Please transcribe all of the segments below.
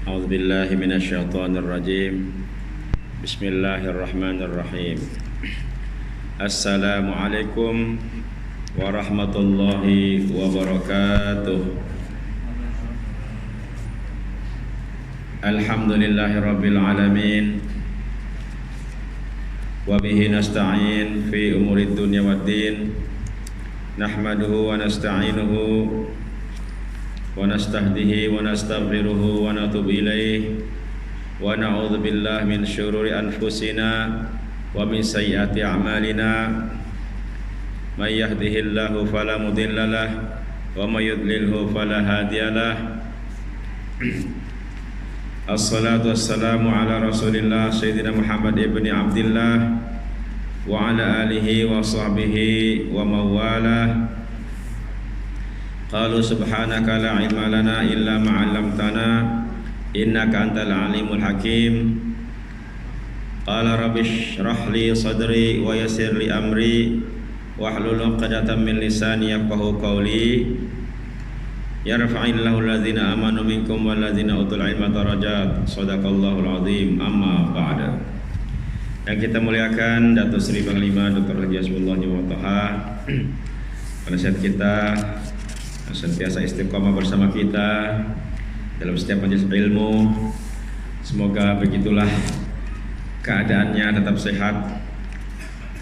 A'udzu billahi minasyaitonir rajim. Bismillahirrahmanirrahim. Assalamualaikum warahmatullahi wabarakatuh. Alhamdulillahirabbil alamin. Wa bihi nasta'in fi umurid dunya waddin. Nahmaduhu wa nasta'inuhu wa nastahdihi wa nastaghfiruhu wa natubu ilaih wa na'udzu billahi min syururi anfusina wa min sayyiati a'malina may yahdihillahu fala mudilla lahu wa may yudlilhu fala hadiyalah. Assalatu wassalamu ala Rasulillah Sayyidina Muhammad ibni Abdillah wa ala alihi wa sahbihi wa mawalah. Qalu subhanaka la ilma lana illa ma 'allamtana innaka antal alimul hakim. Qala rabbi shrah li sadri wa yassir li amri wahlul 'uqdatam min lisani yafqahu qawli. Yarfa'illahu alladhina amanu minkum walladzina utul ilma darajat. Shadaqallahul azim. Amma ba'da. Yang kita muliakan Datuk Seri Panglima Dr. Haji Hasbullah Jiwa Taha, penasihat kita sentiasa istiqomah bersama kita dalam setiap majelis ilmu. Semoga begitulah keadaannya, tetap sehat,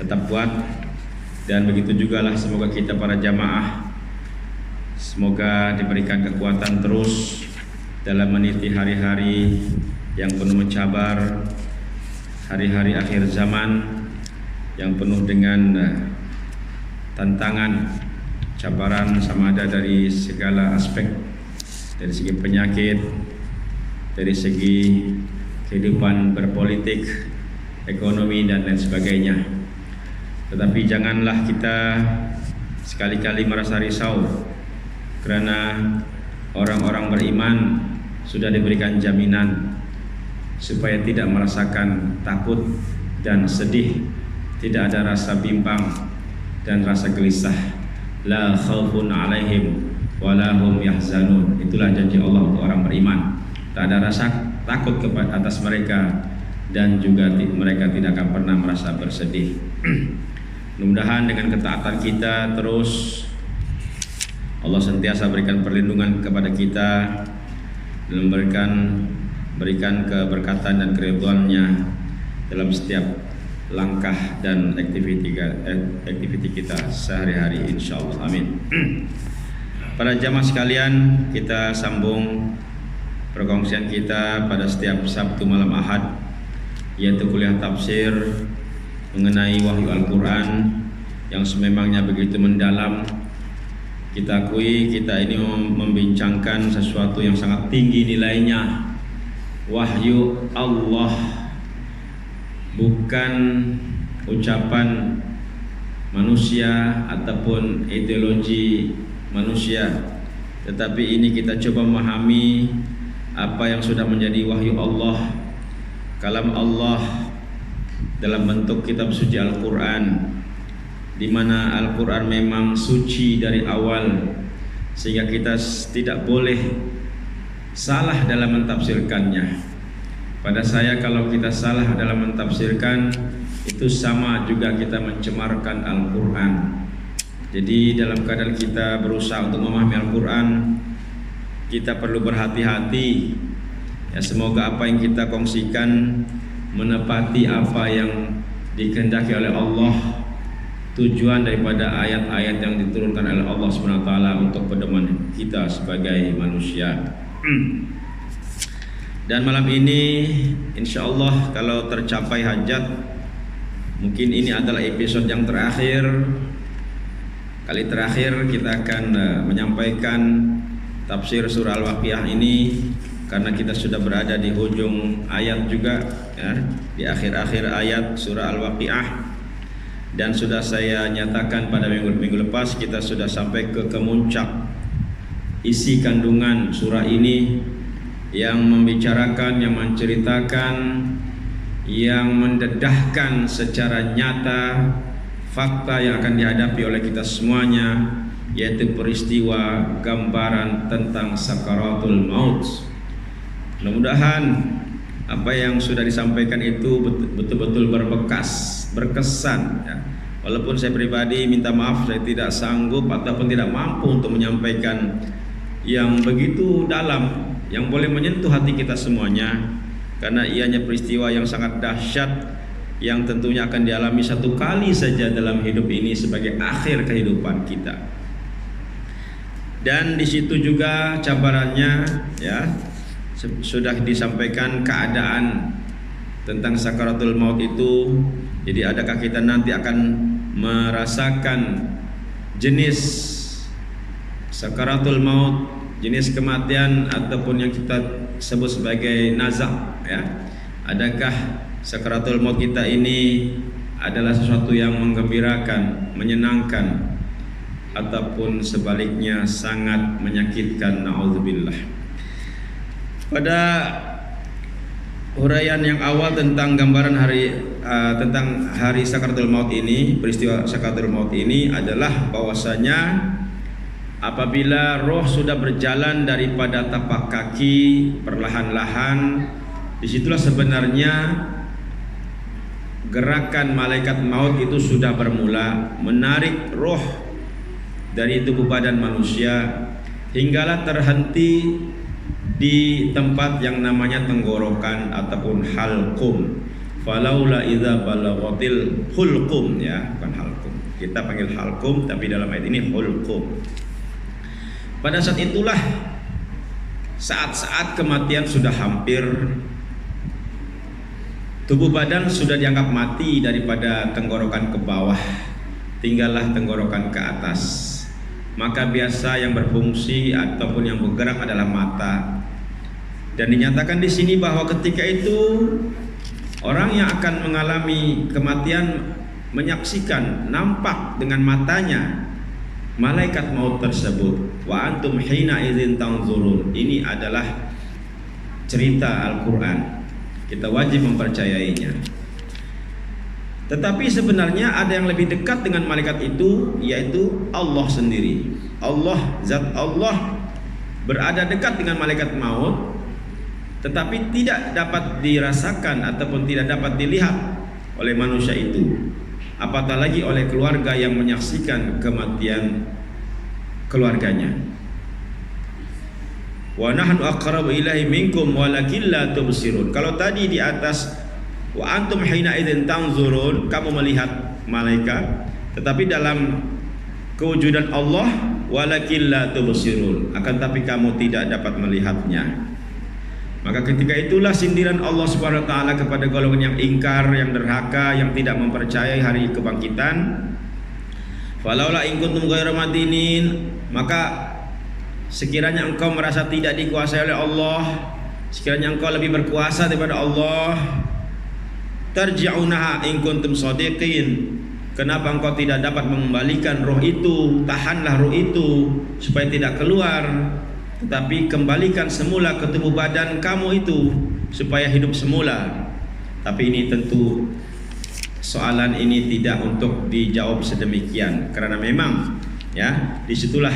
tetap kuat, dan begitu jugalah semoga kita para jamaah semoga diberikan kekuatan terus dalam meniti hari-hari yang penuh mencabar, hari-hari akhir zaman yang penuh dengan tantangan, cabaran sama ada dari segala aspek, dari segi penyakit, dari segi kehidupan berpolitik, ekonomi dan lain sebagainya. Tetapi janganlah kita sekali-kali merasa risau, karena orang-orang beriman sudah diberikan jaminan supaya tidak merasakan takut dan sedih, tidak ada rasa bimbang dan rasa gelisah. La khaufun alaihim wa la hum yahzanun. Itulah janji Allah untuk orang beriman. Tak ada rasa takut kepada atas mereka dan juga mereka tidak akan pernah merasa bersedih. Mudah-mudahan dengan ketaatan kita terus Allah sentiasa berikan perlindungan kepada kita dan berikan keberkatan dan keridhaan-Nya dalam setiap langkah dan aktiviti kita sehari-hari, insyaallah. Amin. Para jamaah sekalian, kita sambung perkongsian kita pada setiap Sabtu malam Ahad, yaitu kuliah tafsir mengenai wahyu Al-Quran yang sememangnya begitu mendalam. Kita akui kita ini membincangkan sesuatu yang sangat tinggi nilainya. Wahyu Allah, bukan ucapan manusia ataupun ideologi manusia, tetapi ini kita coba memahami apa yang sudah menjadi wahyu Allah, kalam Allah dalam bentuk kitab suci Al-Quran, di mana Al-Quran memang suci dari awal, sehingga kita tidak boleh salah dalam mentafsirkannya. Pada saya, kalau kita salah dalam mentafsirkan, itu sama juga kita mencemarkan Al-Quran. Jadi dalam keadaan kita berusaha untuk memahami Al-Quran, kita perlu berhati-hati. Ya, semoga apa yang kita kongsikan menepati apa yang dikehendaki oleh Allah, tujuan daripada ayat-ayat yang diturunkan oleh Allah SWT untuk pedoman kita sebagai manusia. Dan malam ini insyaallah kalau tercapai hajat, mungkin ini adalah episode yang terakhir. Kali terakhir kita akan menyampaikan tafsir surah Al-Waqiah ini, karena kita sudah berada di hujung ayat juga, ya, di akhir-akhir ayat surah Al-Waqiah. Dan sudah saya nyatakan pada minggu lepas, kita sudah sampai ke kemuncak isi kandungan surah ini, yang membicarakan, yang menceritakan, yang mendedahkan secara nyata fakta yang akan dihadapi oleh kita semuanya, yaitu peristiwa gambaran tentang sakaratul maut. Mudah-mudahan apa yang sudah disampaikan itu betul-betul berkesan ya. Walaupun saya pribadi minta maaf, saya tidak sanggup ataupun tidak mampu untuk menyampaikan yang begitu dalam, yang boleh menyentuh hati kita semuanya, karena ianya peristiwa yang sangat dahsyat, yang tentunya akan dialami satu kali saja dalam hidup ini sebagai akhir kehidupan kita. Dan di situ juga cabarannya ya, sudah disampaikan keadaan tentang sakaratul maut itu. Jadi adakah kita nanti akan merasakan jenis sakaratul maut, jenis kematian ataupun yang kita sebut sebagai nazak ya. Adakah sakaratul maut kita ini adalah sesuatu yang menggembirakan, menyenangkan, ataupun sebaliknya sangat menyakitkan, naudzubillah. Pada uraian yang awal tentang gambaran tentang hari sakaratul maut ini, peristiwa sakaratul maut ini adalah bahwasanya apabila roh sudah berjalan daripada tapak kaki perlahan-lahan, disitulah sebenarnya gerakan malaikat maut itu sudah bermula menarik roh dari tubuh badan manusia hinggalah terhenti di tempat yang namanya tenggorokan ataupun halqum. Falaula idza balaghatil hulqum ya, bukan halqum. Kita panggil halqum tapi dalam ayat ini hulqum. Pada saat itulah saat-saat kematian sudah hampir, tubuh badan sudah dianggap mati daripada tenggorokan ke bawah, tinggallah tenggorokan ke atas. Maka biasa yang berfungsi ataupun yang bergerak adalah mata. Dan dinyatakan di sini bahwa ketika itu orang yang akan mengalami kematian menyaksikan, nampak dengan matanya malaikat maut tersebut. Wa antum hina idzin tanzurun. Ini adalah cerita Al-Qur'an. Kita wajib mempercayainya. Tetapi sebenarnya ada yang lebih dekat dengan malaikat itu, yaitu Allah sendiri. Allah, zat Allah berada dekat dengan malaikat maut, tetapi tidak dapat dirasakan ataupun tidak dapat dilihat oleh manusia itu, apatah lagi oleh keluarga yang menyaksikan kematian keluarganya. Wa nahnu aqrabu ilaihi minkum walakin la tubsirun. Kalau tadi di atas wa antum hina idzin tanzurun, kamu melihat malaikat, tetapi dalam kewujudan Allah walakin la tubsirun, akan tapi kamu tidak dapat melihatnya. Maka ketika itulah sindiran Allah Subhanahu wa taala kepada golongan yang ingkar, yang derhaka, yang tidak mempercayai hari kebangkitan. Falaula in kuntum ghairu madinin, maka sekiranya engkau merasa tidak dikuasai oleh Allah, sekiranya engkau lebih berkuasa daripada Allah, tarji'unaha in kuntum shadiqin. Kenapa engkau tidak dapat mengembalikan roh itu? Tahanlah roh itu supaya tidak keluar, tetapi kembalikan semula ke tubuh badan kamu itu supaya hidup semula. Tapi ini tentu soalan ini tidak untuk dijawab sedemikian, karena memang ya disitulah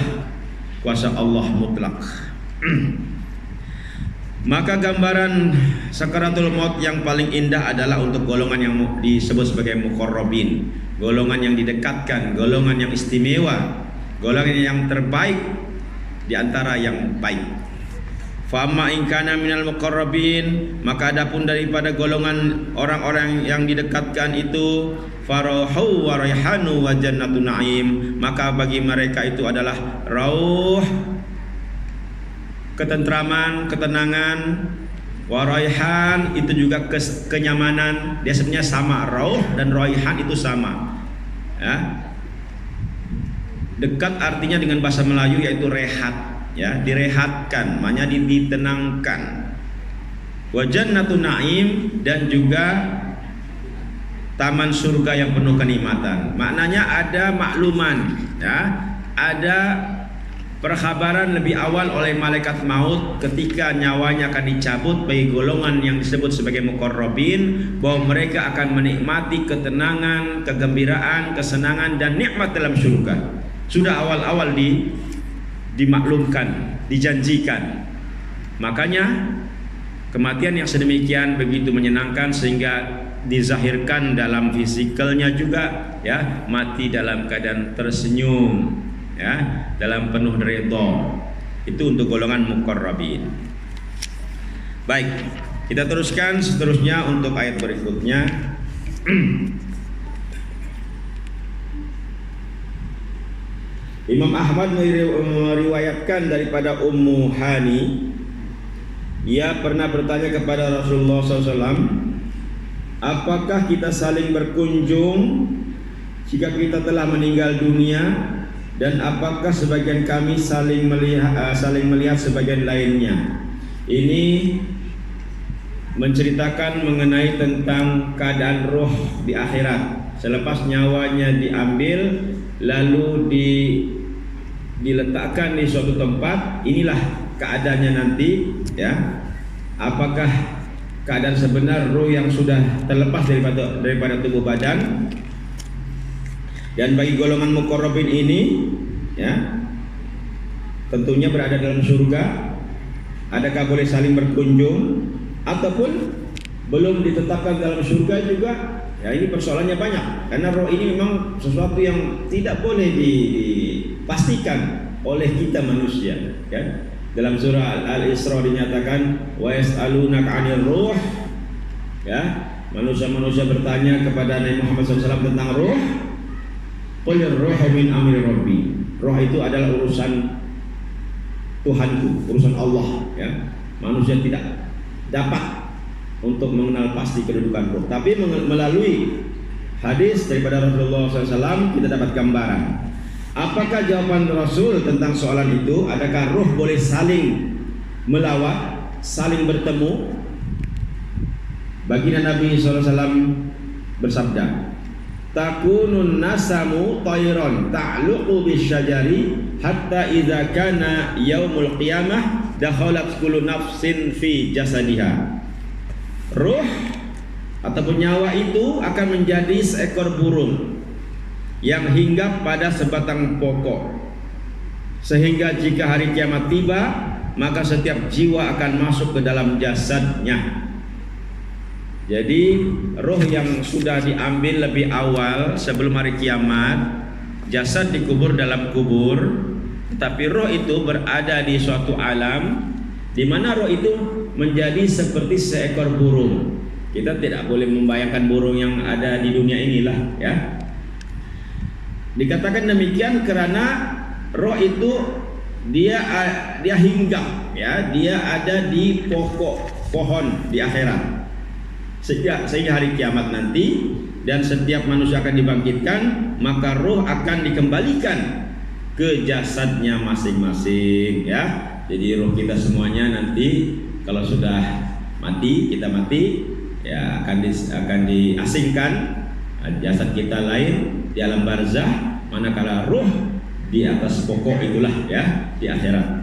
kuasa Allah mutlak. Maka gambaran sakaratul maut yang paling indah adalah untuk golongan yang disebut sebagai muqarrabin, golongan yang didekatkan, golongan yang istimewa, golongan yang terbaik di antara yang baik. Fama in kana minal muqarrabin, maka adapun daripada golongan orang-orang yang didekatkan itu, farahu wa raihanu wa jannatun na'im, maka bagi mereka itu adalah rauh, ketentraman, ketenangan, wa raihan itu juga kenyamanan. Dia sebenarnya sama, rauh dan raihan itu sama ya. Dekat artinya dengan bahasa Melayu yaitu rehat ya, direhatkan, maknanya ditenangkan. Wa jannatun na'im, dan juga taman surga yang penuh kenikmatan. Maknanya ada makluman ya, ada perkhabaran lebih awal oleh malaikat maut ketika nyawanya akan dicabut bagi golongan yang disebut sebagai muqarrabin, bahwa mereka akan menikmati ketenangan, kegembiraan, kesenangan dan nikmat dalam surga. Sudah awal-awal dimaklumkan, dijanjikan. Makanya Kematian yang sedemikian begitu menyenangkan sehingga dizahirkan dalam fisikalnya juga, ya, mati dalam keadaan tersenyum, ya, dalam penuh ridha. Itu untuk golongan muqarrabin. Baik, kita teruskan seterusnya untuk ayat berikutnya. Imam Ahmad meriwayatkan daripada Ummu Hani, ia pernah bertanya kepada Rasulullah SAW, apakah kita saling berkunjung jika kita telah meninggal dunia, dan apakah sebagian kami saling melihat sebagian lainnya? Ini menceritakan mengenai tentang keadaan roh di akhirat selepas nyawanya diambil lalu diletakkan di suatu tempat. Inilah keadaannya nanti, ya. Apakah keadaan sebenar roh yang sudah terlepas daripada tubuh badan? Dan bagi golongan muqarrabin ini, ya, tentunya berada dalam surga. Adakah boleh saling berkunjung ataupun belum ditetapkan dalam surga juga? Ya, ini persoalannya banyak, karena roh ini memang sesuatu yang tidak boleh dipastikan oleh kita manusia, ya. Dalam surah Al-Isra dinyatakan wa yas'alunaka 'anil ruh, ya, manusia-manusia bertanya kepada Nabi Muhammad SAW tentang roh. Qul ar-ruhu min amri rabbi. Roh itu adalah urusan Tuhanku, urusan Allah, ya. Manusia tidak dapat untuk mengenal pasti kedudukan roh, tapi melalui hadis daripada Rasulullah SAW kita dapat gambaran. Apakah jawaban Rasul tentang soalan itu? Adakah roh boleh saling melawat, saling bertemu? Baginda Nabi SAW bersabda, takunun nasamu tayran ta'luqu bisyajari hatta idza kana yaumul qiyamah dakhalat kullu nafsin fi jasadiha. Ruh ataupun nyawa itu akan menjadi seekor burung yang hinggap pada sebatang pokok, sehingga jika hari kiamat tiba maka setiap jiwa akan masuk ke dalam jasadnya. Jadi roh yang sudah diambil lebih awal sebelum hari kiamat, jasad dikubur dalam kubur, tetapi roh itu berada di suatu alam di mana roh itu menjadi seperti seekor burung. Kita tidak boleh membayangkan burung yang ada di dunia inilah, ya. Dikatakan demikian karena roh itu dia hinggap, ya, dia ada di pokok pohon di akhirat. Sehingga hari kiamat nanti dan setiap manusia akan dibangkitkan, maka roh akan dikembalikan ke jasadnya masing-masing, ya. Jadi roh kita semuanya nanti kalau sudah mati, kita mati, ya, akan diasingkan. Jasad kita lain di alam barzah, manakala roh di atas pokok itulah, ya, di akhirat.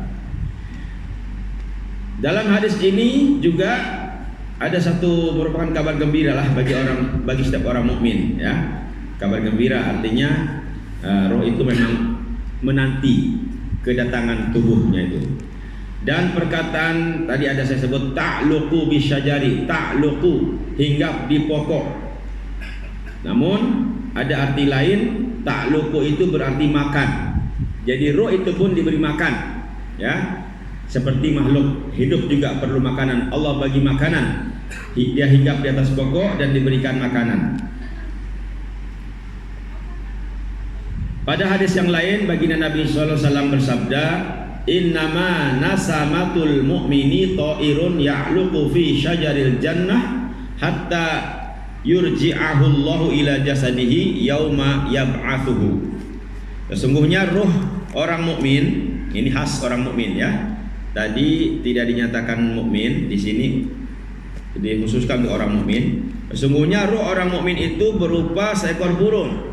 Dalam hadis ini juga ada satu merupakan kabar gembira lah bagi setiap orang mukmin, ya. Kabar gembira artinya roh itu memang menanti kedatangan tubuhnya itu. Dan perkataan tadi ada saya sebut ta'luqu bisyajari, ta'luqu hinggap di pokok. Namun ada arti lain, ta'luqu itu berarti makan. Jadi roh itu pun diberi makan, ya. Seperti makhluk hidup juga perlu makanan. Allah bagi makanan. Dia hinggap di atas pokok dan diberikan makanan. Pada hadis yang lain, baginda Nabi SAW bersabda, innama nasamatul mu'mini ta'irun ya'luqu fi syajaril jannah hatta yurji'ahu Allahu ila jasadihi yauma yab'atsuhu. Sesungguhnya roh orang mukmin, ini khas orang mukmin, ya. Tadi tidak dinyatakan mukmin, di sini dikhususkan untuk orang mukmin. Sesungguhnya roh orang mukmin itu berupa seekor burung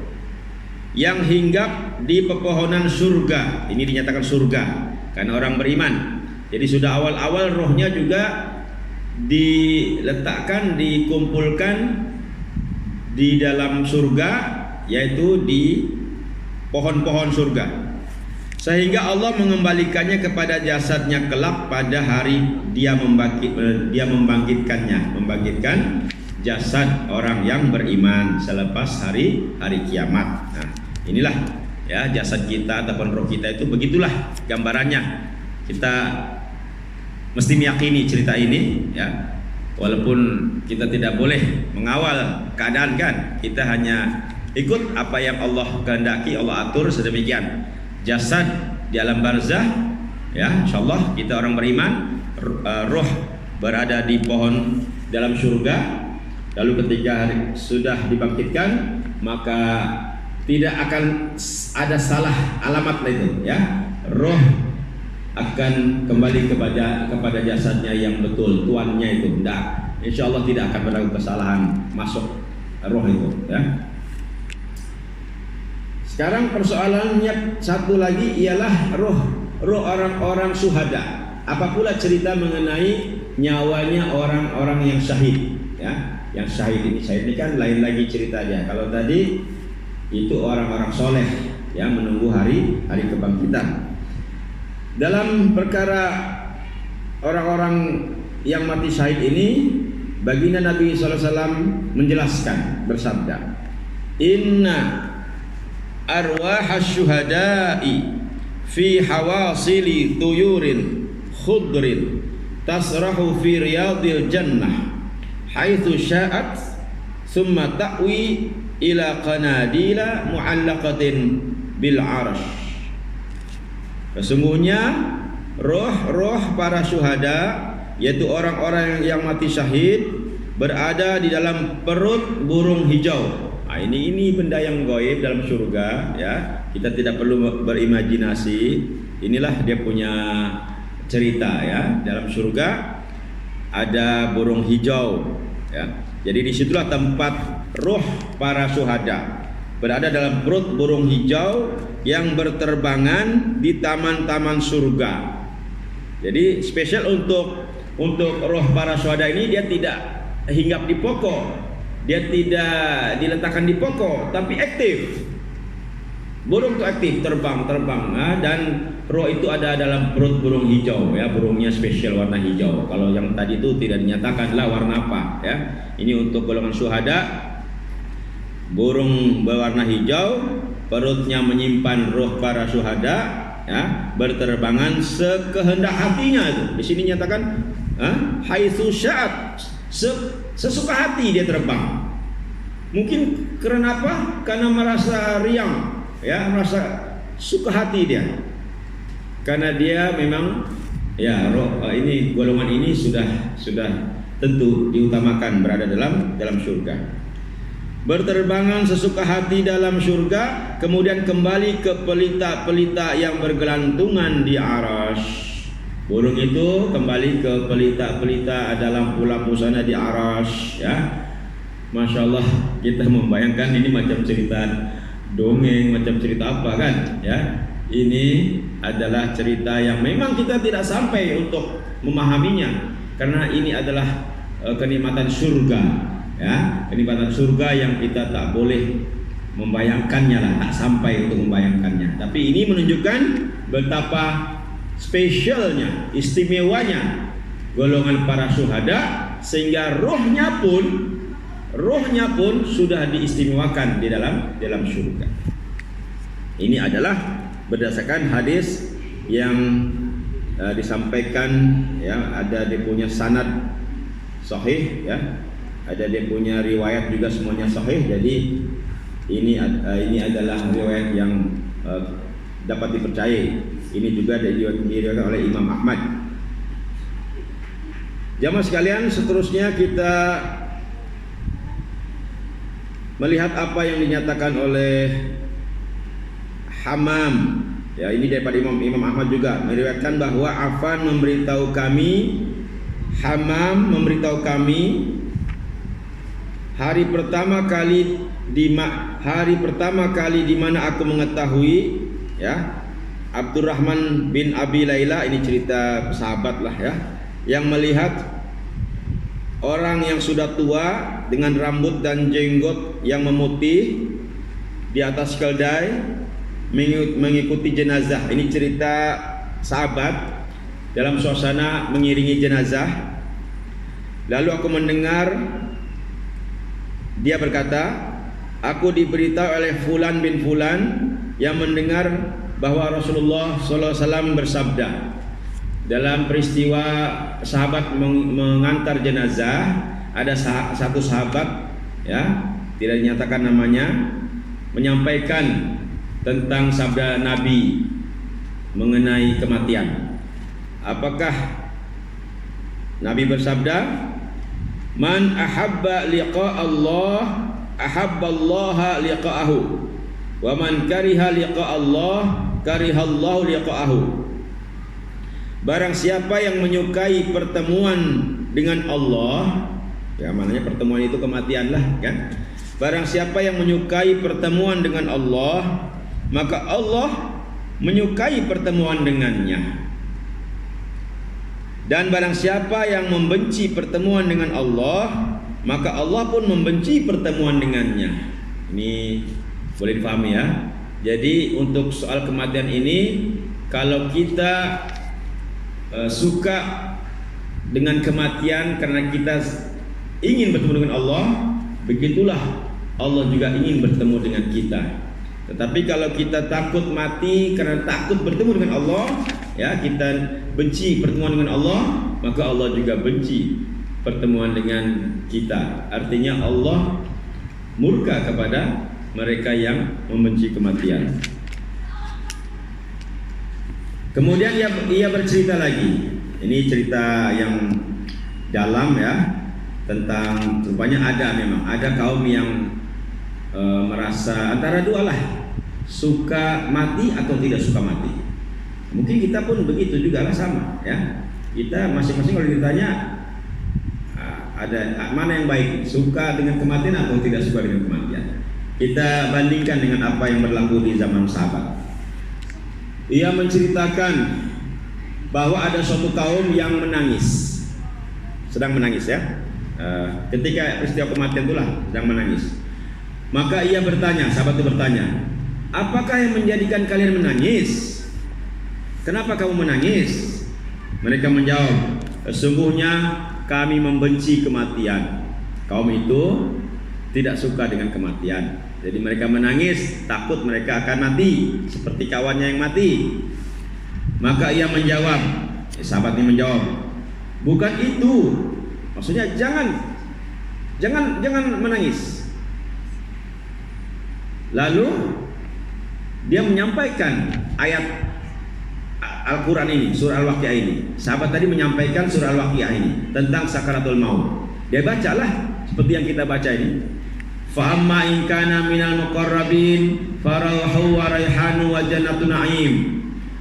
yang hinggap di pepohonan surga. Ini dinyatakan surga karena orang beriman. Jadi sudah awal-awal rohnya juga diletakkan, dikumpulkan di dalam surga, yaitu di pohon-pohon surga. sehingga Allah mengembalikannya kepada jasadnya kelak pada hari dia membangkitkan jasad orang yang beriman selepas hari kiamat. Nah, inilah ya jasad kita ataupun roh kita itu begitulah gambarannya. Kita mesti meyakini cerita ini ya. Walaupun kita tidak boleh mengawal keadaan kan, kita hanya ikut apa yang Allah kehendaki, Allah atur sedemikian. Jasad di alam barzah ya, insyaallah kita orang beriman, roh berada di pohon dalam surga. Lalu ketika sudah dibangkitkan, maka tidak akan ada salah alamat itu ya. Roh akan kembali kepada jasadnya yang betul, tuannya itu. Tidak, insyaallah tidak akan berlaku kesalahan masuk roh itu ya. Sekarang persoalannya satu lagi ialah roh orang-orang syuhada. Apa pula cerita mengenai nyawanya orang-orang yang syahid ya. Yang syahid ini kan lain lagi ceritanya. Kalau tadi itu orang-orang soleh yang menunggu hari kebangkitan. Dalam perkara orang-orang yang mati syahid ini, baginda Nabi SAW menjelaskan bersabda, Inna arwahasy syuhada'i fi hawasili tuyurin khudrin tasrahu fi riyadil jannah haitsu sya'at thumma ta'wi ila qanadila mu'allaqatin bil 'arsy. Sesungguhnya roh-roh para syuhada, yaitu orang-orang yang mati syahid, berada di dalam perut burung hijau. Nah, ini benda yang gaib dalam surga ya. Kita tidak perlu berimajinasi. Inilah dia punya cerita ya. Dalam surga ada burung hijau ya. Jadi disitulah tempat roh para syuhada berada dalam perut burung hijau yang berterbangan di taman-taman surga. Jadi spesial untuk roh para syuhada ini, dia tidak hinggap di pokok. Dia tidak diletakkan di pokok, tapi aktif. Burung itu aktif, terbang, dan roh itu ada dalam perut burung hijau ya, burungnya spesial warna hijau. Kalau yang tadi itu tidak dinyatakanlah warna apa ya. Ini untuk golongan syuhada, burung berwarna hijau, perutnya menyimpan roh para syuhada ya, berterbangan sekehendak hatinya itu. Di sini nyatakan haitsu sya'at, sesuka hati dia terbang. Mungkin karena apa? Karena merasa riang ya, merasa suka hati dia. Karena dia memang ya roh ini, golongan ini sudah tentu diutamakan berada dalam surga. Berterbangan sesuka hati dalam surga, kemudian kembali ke pelita-pelita yang bergelantungan di arasy. Burung itu kembali ke pelita-pelita dalam lampu-lampu sana di arasy ya. Masya Allah, kita membayangkan ini macam cerita dongeng, macam cerita apa kan ya. Ini adalah cerita yang memang kita tidak sampai untuk memahaminya, karena ini adalah kenikmatan surga ya, kenikmatan surga yang kita tak boleh membayangkannya lah, tak sampai untuk membayangkannya. Tapi ini menunjukkan betapa spesialnya, istimewanya golongan para syuhada, sehingga rohnya pun sudah diistimewakan di dalam surga. Ini adalah berdasarkan hadis yang disampaikan ya, ada dia punya sanad sahih ya, ada dia punya riwayat juga, semuanya sahih. Jadi ini adalah riwayat yang dapat dipercayai. Ini juga diriwayatkan oleh Imam Ahmad. Jamaah sekalian, seterusnya kita melihat apa yang dinyatakan oleh Hammam. Ya, ini daripada Imam Ahmad juga meriwayatkan bahwa Affan memberitahu kami, Hammam memberitahu kami, hari pertama kali di mana aku mengetahui ya, Abdurrahman bin Abi Laila, ini cerita sahabat lah ya, yang melihat orang yang sudah tua dengan rambut dan jenggot yang memutih di atas keldai mengikuti jenazah. Ini cerita sahabat dalam suasana mengiringi jenazah. Lalu aku mendengar dia berkata, aku diberitahu oleh Fulan bin Fulan yang mendengar bahwa Rasulullah SAW bersabda dalam peristiwa sahabat mengantar jenazah, ada satu sahabat, ya, tidak dinyatakan namanya, menyampaikan tentang sabda Nabi mengenai kematian. Apakah Nabi bersabda, man ahabba liqa Allah ahabballaha liqa'ahu wa man kariha liqa Allah karihallahu liqa'ahu. Barang siapa yang menyukai pertemuan dengan Allah, ya maknanya pertemuan itu kematian lah kan. Barang siapa yang menyukai pertemuan dengan Allah, maka Allah menyukai pertemuan dengannya. Dan barang siapa yang membenci pertemuan dengan Allah, maka Allah pun membenci pertemuan dengannya. Ini boleh dipahami ya. Jadi untuk soal kematian ini, kalau kita suka dengan kematian karena kita ingin bertemu dengan Allah, begitulah Allah juga ingin bertemu dengan kita. Tetapi kalau kita takut mati karena takut bertemu dengan Allah, ya, kita benci pertemuan dengan Allah, maka Allah juga benci pertemuan dengan kita. Artinya Allah murka kepada mereka yang membenci kematian. Kemudian ia bercerita lagi. Ini cerita yang dalam ya, tentang rupanya memang ada kaum yang merasa antara dua lah, suka mati atau tidak suka mati. Mungkin kita pun begitu juga lah, sama ya. Kita masing-masing kalau ditanya ada mana yang baik, suka dengan kematian atau tidak suka dengan kematian. Kita bandingkan dengan apa yang berlaku di zaman sahabat. Ia menceritakan bahwa ada suatu kaum yang menangis, sedang menangis ya. Ketika peristiwa kematian itulah sedang menangis. Maka ia bertanya, sahabat itu bertanya, apakah yang menjadikan kalian menangis? Kenapa kamu menangis? Mereka menjawab, sesungguhnya kami membenci kematian. Kaum itu tidak suka dengan kematian. Jadi mereka menangis, takut mereka akan mati seperti kawannya yang mati. Maka ia menjawab, sahabat ini menjawab, bukan itu. Maksudnya jangan menangis. Lalu dia menyampaikan ayat Al-Quran ini, surah Al-Waqiah ini. Sahabat tadi menyampaikan surah Al-Waqiah ini tentang sakaratul maut. Dia bacalah seperti yang kita baca ini. Fa amma in kana minal muqarrabin farauhu wa raihanu wa jannatun na'im.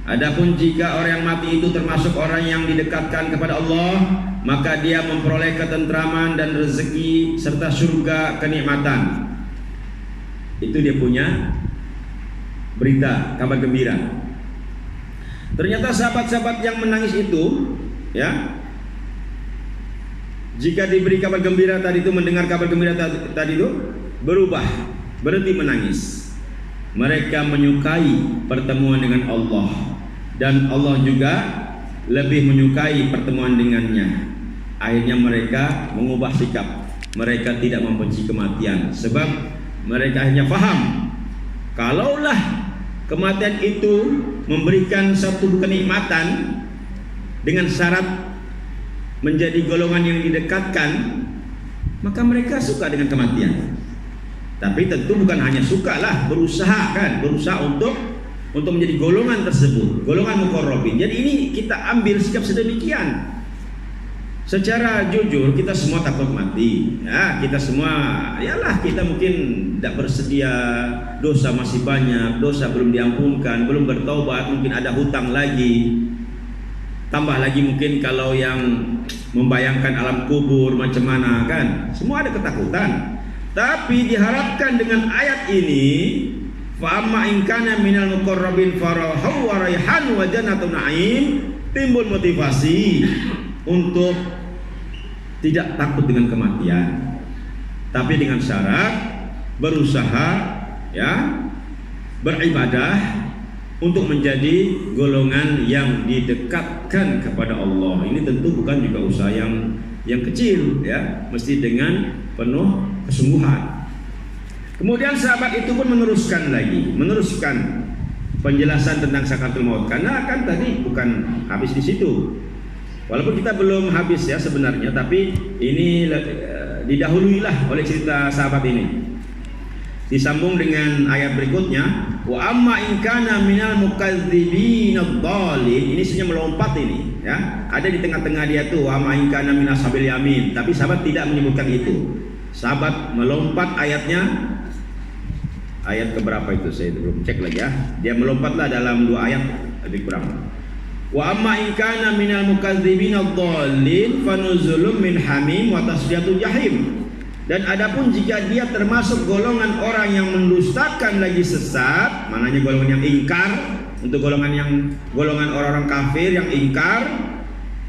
Adapun jika orang yang mati itu termasuk orang yang didekatkan kepada Allah, maka dia memperoleh ketentraman dan rezeki serta surga kenikmatan. Itu dia punya berita, kabar gembira. Ternyata sahabat-sahabat yang menangis itu, ya, jika diberi kabar gembira tadi itu, mendengar kabar gembira tadi itu, berubah, berhenti menangis. Mereka menyukai pertemuan dengan Allah, dan Allah juga lebih menyukai pertemuan dengannya. Akhirnya mereka mengubah sikap. Mereka tidak membenci kematian, sebab mereka akhirnya paham, kalaulah kematian itu memberikan satu kenikmatan dengan syarat menjadi golongan yang didekatkan, maka mereka suka dengan kematian. Tapi tentu bukan hanya suka lah, berusaha untuk menjadi golongan tersebut, golongan muqarrabin. Jadi ini kita ambil sikap sedemikian. Secara jujur kita semua takut mati. Ya, kita semua, yalah, kita mungkin tidak bersedia, dosa masih banyak, dosa belum diampunkan, belum bertaubat, mungkin ada hutang lagi. Tambah lagi mungkin kalau yang membayangkan alam kubur macam mana kan. Semua ada ketakutan. Tapi diharapkan dengan ayat ini, fa amma in kana minal muqarrabin farahu wa raihan wa jannatun na'im, timbul motivasi untuk tidak takut dengan kematian, tapi dengan syarat berusaha, ya, beribadah untuk menjadi golongan yang didekatkan kepada Allah. Ini tentu bukan juga usaha yang kecil, ya, mesti dengan penuh kesungguhan. Kemudian sahabat itu pun meneruskan penjelasan tentang sakaratul maut, karena kan tadi bukan habis di situ. Walaupun kita belum habis ya sebenarnya, tapi ini didahuluilah oleh cerita sahabat ini. Disambung dengan ayat berikutnya, wa amma in kana minal mukadzibin ad-dhalin. Ini sebenarnya melompat ini, ya. Ada di tengah-tengah dia tuh wa amma in kana minas sabil yamin, tapi sahabat tidak menyebutkan itu. Sahabat melompat ayatnya. Ayat keberapa itu saya belum cek lagi ya. Dia melompatlah dalam 2 ayat lebih kurang. Wa amma in kana minal mukadzibin ad-dhalin fanuzulun min hamim wa tasliyatul jahim. Dan adapun jika dia termasuk golongan orang yang mendustakan lagi sesat, maknanya golongan yang ingkar, untuk golongan orang-orang kafir yang ingkar,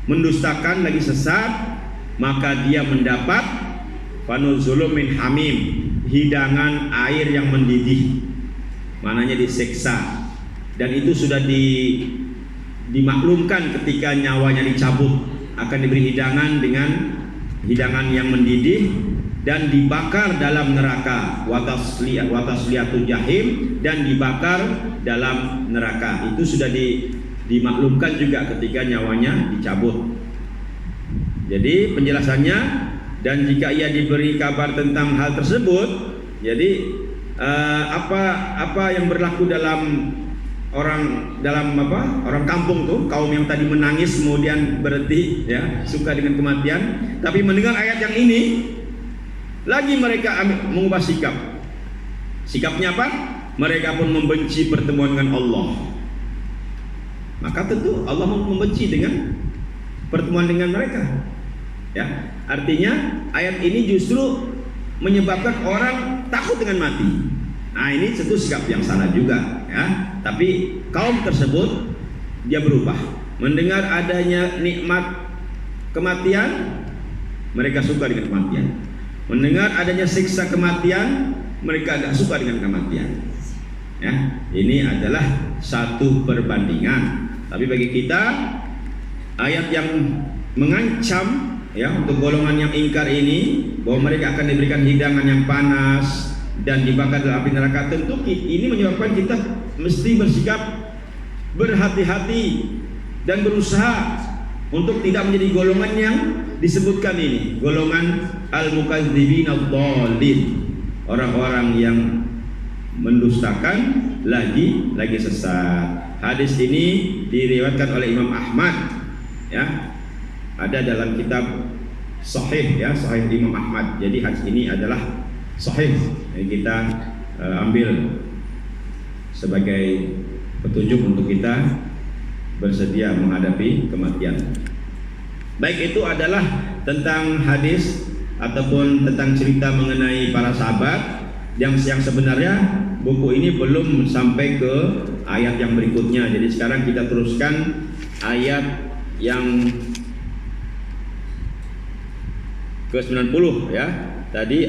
mendustakan lagi sesat, maka dia mendapat fanuzulun min hamim, hidangan air yang mendidih, maknanya diseksa. Dan itu sudah dimaklumkan ketika nyawanya dicabut, akan diberi hidangan dengan hidangan yang mendidih dan dibakar dalam neraka, watasliyatul jahim, dan dibakar dalam neraka. Itu sudah dimaklumkan juga ketika nyawanya dicabut. Jadi penjelasannya, dan jika ia diberi kabar tentang hal tersebut, jadi apa yang berlaku dalam orang kampung tuh, kaum yang tadi menangis kemudian berhenti, ya, suka dengan kematian, tapi mendengar ayat yang ini lagi mereka mengubah sikap. Sikapnya apa? Mereka pun membenci pertemuan dengan Allah. Maka tentu Allah membenci dengan pertemuan dengan mereka. Ya, artinya ayat ini justru menyebabkan orang takut dengan mati. Nah, ini tentu sikap yang salah juga, ya. Tapi kaum tersebut dia berubah. Mendengar adanya nikmat kematian, mereka suka dengan kematian. Mendengar adanya siksa kematian, mereka agak suka dengan kematian. Ya, ini adalah satu perbandingan. Tapi bagi kita, ayat yang mengancam, ya, untuk golongan yang ingkar ini, bahwa mereka akan diberikan hidangan yang panas dan dibakar dalam api neraka, tentu ini menyebabkan kita mesti bersikap berhati-hati dan berusaha untuk tidak menjadi golongan yang disebutkan ini, golongan al-mukadzibin ad-dhalin, orang-orang yang mendustakan lagi sesat. Hadis ini diriwayatkan oleh Imam Ahmad, ya, ada dalam kitab Sahih, ya, Sahih Imam Ahmad. Jadi hadis ini adalah sahih yang kita ambil sebagai petunjuk untuk kita bersedia menghadapi kematian. Baik, itu adalah tentang hadis ataupun tentang cerita mengenai para sahabat yang sebenarnya buku ini belum sampai ke ayat yang berikutnya. Jadi sekarang kita teruskan ayat yang ke-90, ya. Tadi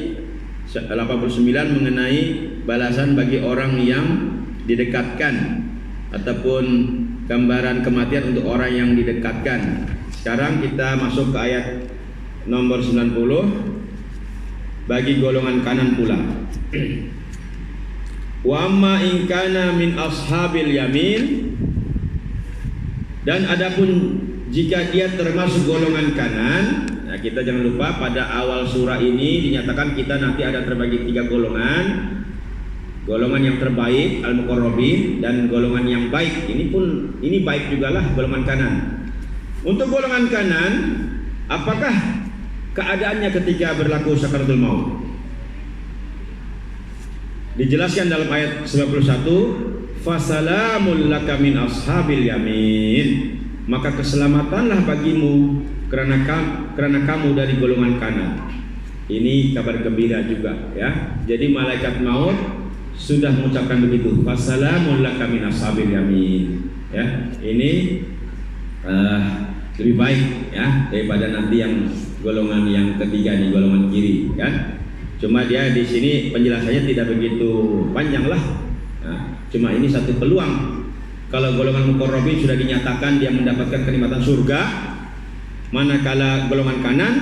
89 mengenai balasan bagi orang yang didekatkan ataupun gambaran kematian untuk orang yang didekatkan. Sekarang kita masuk ke ayat nomor 90 bagi golongan kanan pula. Wa amma in kana min ashabil yamin, dan adapun jika dia termasuk golongan kanan. Nah, kita jangan lupa pada awal surah ini dinyatakan kita nanti ada terbagi 3 golongan. Golongan yang terbaik al-muqarrabin dan golongan yang baik. Ini baik jugalah golongan kanan. Untuk golongan kanan, apakah keadaannya ketika berlaku sakaratul maut? Dijelaskan dalam ayat 91, fasalamul laka min ashabil yamin, maka keselamatanlah bagimu karena kamu dari golongan kanan. Ini kabar gembira juga, ya. Jadi malaikat maut sudah mengucapkan begitu, fasalamul laka min ashabil yamin, ya. Ini lebih baik, ya, daripada nanti yang golongan yang ketiga di golongan kiri, kan. Cuma dia di sini penjelasannya tidak begitu panjang lah, Nah, cuma ini satu peluang. Kalau golongan muqarrabin sudah dinyatakan dia mendapatkan kenikmatan surga, manakala golongan kanan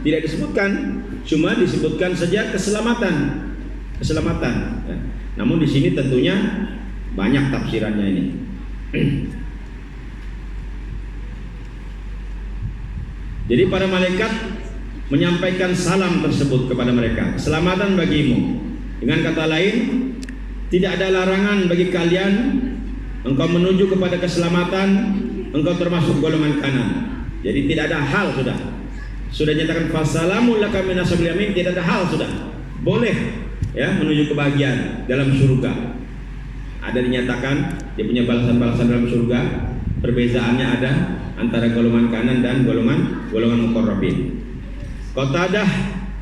tidak disebutkan, cuma disebutkan saja keselamatan. Ya. Namun di sini tentunya banyak tafsirannya ini. Jadi para malaikat menyampaikan salam tersebut kepada mereka, keselamatan bagimu. Dengan kata lain, tidak ada larangan bagi kalian, engkau menuju kepada keselamatan, engkau termasuk golongan kanan. Jadi tidak ada hal sudah nyatakan fasalamu laka minasabil yamin, tidak ada hal sudah. Boleh ya menuju kebahagiaan dalam surga. Ada dinyatakan dia punya balasan-balasan dalam surga. Perbezaannya ada antara golongan kanan dan golongan muqarrabin. Qatadah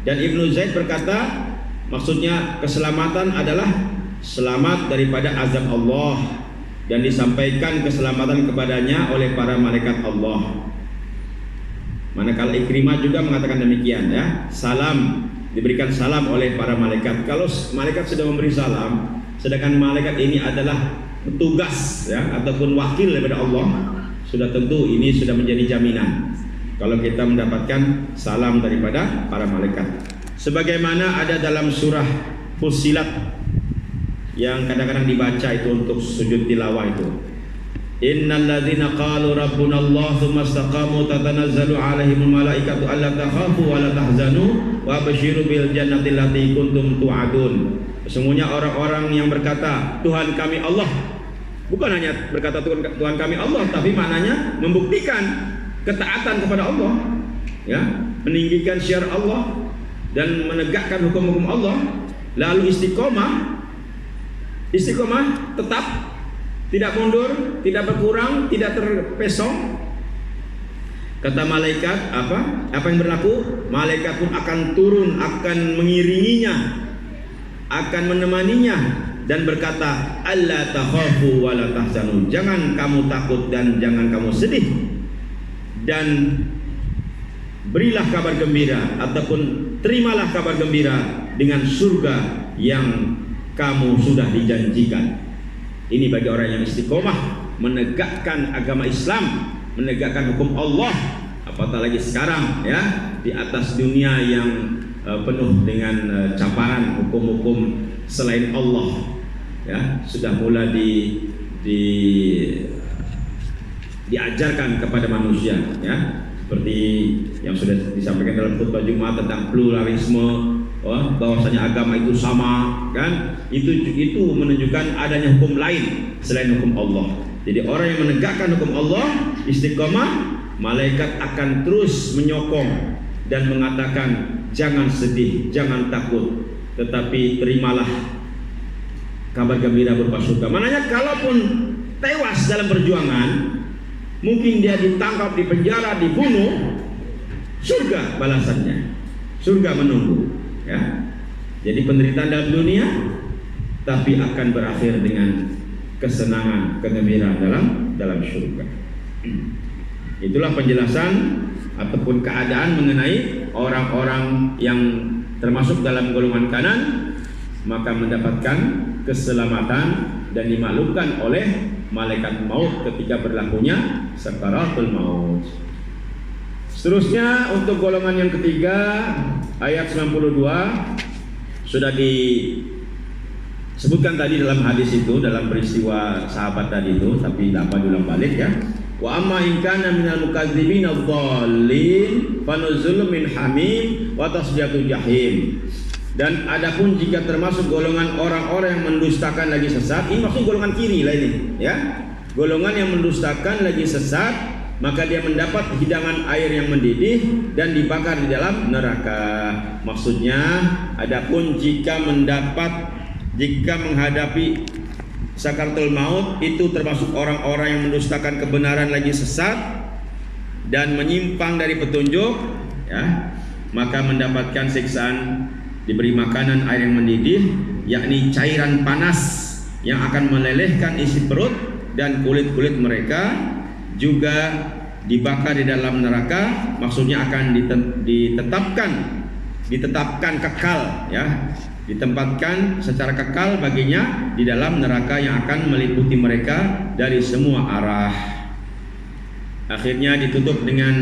dan Ibnu Zaid berkata, maksudnya keselamatan adalah selamat daripada azab Allah, dan disampaikan keselamatan kepadanya oleh para malaikat Allah. Manakala Ikrimah juga mengatakan demikian ya, salam, diberikan salam oleh para malaikat. Kalau malaikat sudah memberi salam, sedangkan malaikat ini adalah petugas ya ataupun wakil daripada Allah, sudah tentu ini sudah menjadi jaminan kalau kita mendapatkan salam daripada para malaikat. Sebagaimana ada dalam surah Fussilat yang kadang-kadang dibaca itu untuk sujud tilawah itu. Innal ladzina qalu rabbuna Allah tsumma istaqamu tatanazzalu alaihimul malaikatu alla takhafu wa la tahzanu wa basyiru bil jannati allati kuntum tu'adun. Sesungguhnya orang-orang yang berkata Tuhan kami Allah, bukan hanya berkata Tuhan kami Allah, tapi maknanya membuktikan ketaatan kepada Allah, ya, meninggikan syiar Allah dan menegakkan hukum-hukum Allah, lalu istiqomah tetap, tidak mundur, tidak berkurang, tidak terpesong. Kata malaikat apa yang berlaku? Malaikat pun akan turun, akan mengiringinya, akan menemaninya dan berkata, alla takhafu wa la tahzanu, jangan kamu takut dan jangan kamu sedih, dan berilah kabar gembira ataupun terimalah kabar gembira dengan surga yang kamu sudah dijanjikan. Ini bagi orang yang istiqomah menegakkan agama Islam, menegakkan hukum Allah, apatah lagi sekarang ya di atas dunia yang penuh dengan caparan hukum-hukum selain Allah, ya sudah mulai diajarkan kepada manusia, ya seperti yang sudah disampaikan dalam khutbah Jumat tentang pluralisme, bahwasanya agama itu sama, kan? Itu menunjukkan adanya hukum lain selain hukum Allah. Jadi orang yang menegakkan hukum Allah istiqomah, malaikat akan terus menyokong dan mengatakan jangan sedih, jangan takut, tetapi terimalah kabar gembira berupa surga. Maknanya kalaupun tewas dalam perjuangan, mungkin dia ditangkap, dipenjara, dibunuh, surga balasannya, surga menunggu, ya. Jadi penderitaan dalam dunia, tapi akan berakhir dengan kesenangan, kegembiraan dalam surga. Itulah penjelasan ataupun keadaan mengenai orang-orang yang termasuk dalam golongan kanan, maka mendapatkan keselamatan dan dimaklumkan oleh malaikat maut ketika berlakunya sakaratul maut. Seterusnya untuk golongan yang ketiga, ayat 92 sudah disebutkan tadi dalam hadis itu, dalam peristiwa sahabat tadi itu, tapi dapat diulang balik ya. Wa amma in kana minal mukadzibin adh-dhallin fanuzulun min hamim wa tasjatu jahim. Dan adapun jika termasuk golongan orang-orang yang mendustakan lagi sesat, ini maksud golongan kiri lah ini, ya. Golongan yang mendustakan lagi sesat, maka dia mendapat hidangan air yang mendidih dan dibakar di dalam neraka. Maksudnya, adapun jika menghadapi sakaratul maut, itu termasuk orang-orang yang mendustakan kebenaran lagi sesat dan menyimpang dari petunjuk, ya, maka mendapatkan siksaan, diberi makanan air yang mendidih, yakni cairan panas yang akan melelehkan isi perut dan kulit-kulit mereka, juga dibakar di dalam neraka. Maksudnya akan ditetapkan kekal, ya, ditempatkan secara kekal baginya di dalam neraka yang akan meliputi mereka dari semua arah. Akhirnya ditutup dengan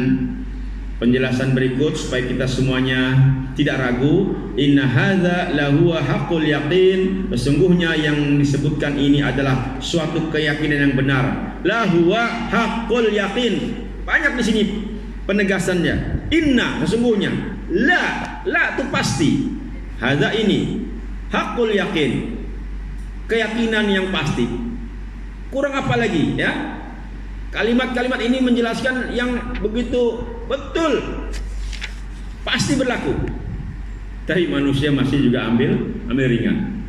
penjelasan berikut supaya kita semuanya tidak ragu. Inna hadza lahuwa haqqul yaqin. Sesungguhnya yang disebutkan ini adalah suatu keyakinan yang benar. Lahuwa haqqul yaqin. Banyak di sini penegasannya. Inna sesungguhnya. La itu pasti. Hadza ini haqqul yaqin. Keyakinan yang pasti. Kurang apa lagi ya? Kalimat-kalimat ini menjelaskan yang begitu betul, pasti berlaku. Tapi manusia masih juga ambil ringan.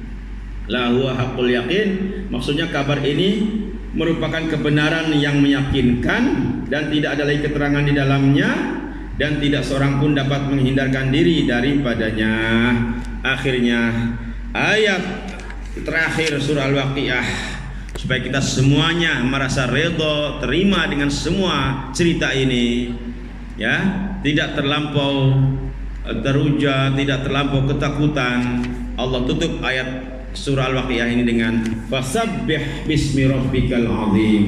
La huwa haqqul yaqin, maksudnya kabar ini merupakan kebenaran yang meyakinkan dan tidak ada lagi keterangan di dalamnya dan tidak seorang pun dapat menghindarkan diri daripadanya. Akhirnya ayat terakhir surah Al-Waqiah, supaya kita semuanya merasa redha, terima dengan semua cerita ini, ya, tidak terlampau teruja, tidak terlampau ketakutan. Allah tutup ayat surah Al-Waqiah ini dengan fasabbih bismi rabbikal azim.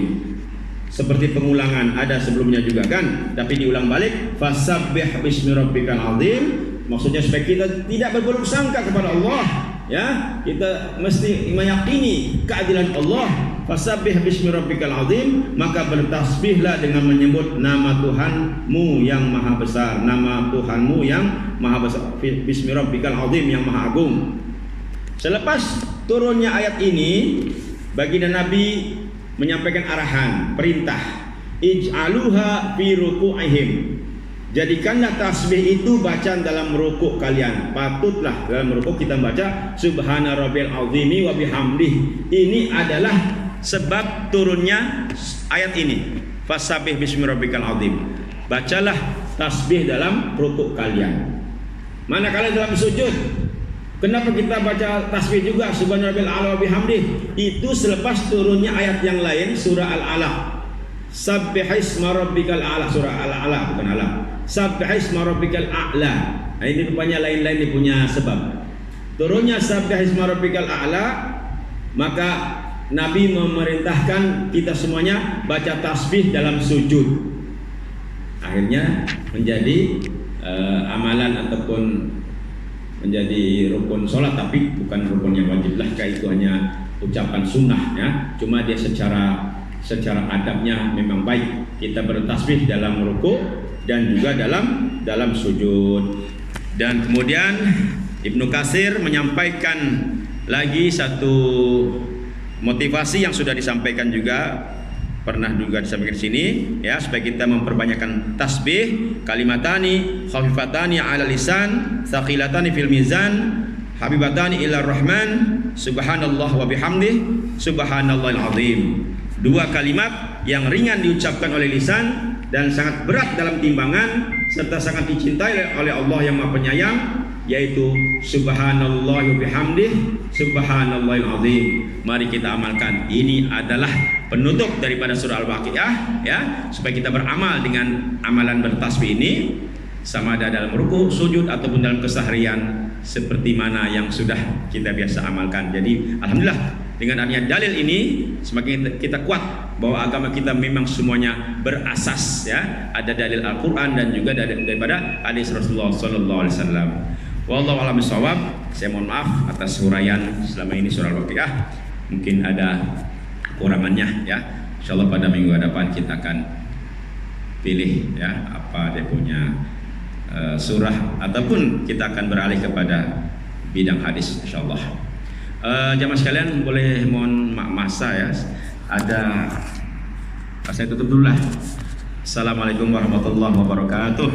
Seperti pengulangan, ada sebelumnya juga kan, tapi diulang balik, fasabbih bismi rabbikal azim. Maksudnya supaya kita tidak berburuk sangka kepada Allah, ya, kita mesti meyakini keadilan Allah. Fasabbih bismi rabbikal azim, maka bertasbihlah dengan menyebut nama Tuhanmu yang maha besar, nama Tuhanmu yang maha besar, bismi rabbikal azim yang maha agung. Selepas turunnya ayat ini, baginda Nabi menyampaikan arahan, perintah, ij'aluha fi ruku'ihim. Jadikanlah tasbih itu bacaan dalam rukuk kalian. Patutlah dalam rukuk kita baca subhana rabbil azimi wa bihamdih. Ini adalah sebab turunnya ayat ini. Fasabbih bismi rabbikal azim. Bacalah tasbih dalam rukuk kalian. Manakala dalam sujud, kenapa kita baca tasbih juga subhana rabbil a'la wa bihamdih? Itu selepas turunnya ayat yang lain, surah Al-Alaq. Sabbihisma rabbikal a'la, surah Al-Alaq bukan Alaq. Sabbihisma rabbikal a'la. Nah, ini rupanya lain-lain dia punya sebab. Turunnya sabbihisma rabbikal a'la, maka Nabi memerintahkan kita semuanya baca tasbih dalam sujud. Akhirnya menjadi amalan ataupun menjadi rukun sholat, tapi bukan rukun yang wajib lah, itu hanya ucapan sunnah ya. Cuma dia secara adabnya memang baik kita bertasbih dalam rukuk dan juga dalam sujud. Dan kemudian Ibnu Katsir menyampaikan lagi satu motivasi yang sudah disampaikan juga, pernah juga disampaikan di sini ya, supaya kita memperbanyakkan tasbih. Kalimatani khafifatani 'ala lisan, tsaqilatani fil mizan, habibatani ila rahman, subhanallah wa bihamdih, subhanallahil azim. Dua kalimat yang ringan diucapkan oleh lisan dan sangat berat dalam timbangan serta sangat dicintai oleh Allah yang Maha Penyayang, yaitu subhanallah wa bihamdih, subhanallahil azim. Mari kita amalkan. Ini adalah penutup daripada surah Al-Waqiah ya, supaya kita beramal dengan amalan bertasbih ini, sama ada dalam ruku, sujud ataupun dalam keseharian seperti mana yang sudah kita biasa amalkan. Jadi alhamdulillah dengan adanya dalil ini semakin kita kuat bahwa agama kita memang semuanya berasas ya, ada dalil Al-Qur'an dan juga daripada hadis Rasulullah sallallahu alaihi wasallam. Wallahu a'lam bishawab. Saya mohon maaf atas huraian selama ini surah Al-Waqiah, mungkin ada kekurangannya ya. Insyaallah pada minggu depan kita akan pilih ya apa dia punya surah, ataupun kita akan beralih kepada bidang hadis insyaallah. Jamaah sekalian, boleh mohon masa ya, ada saya tutup dulu lah. Assalamualaikum warahmatullahi wabarakatuh.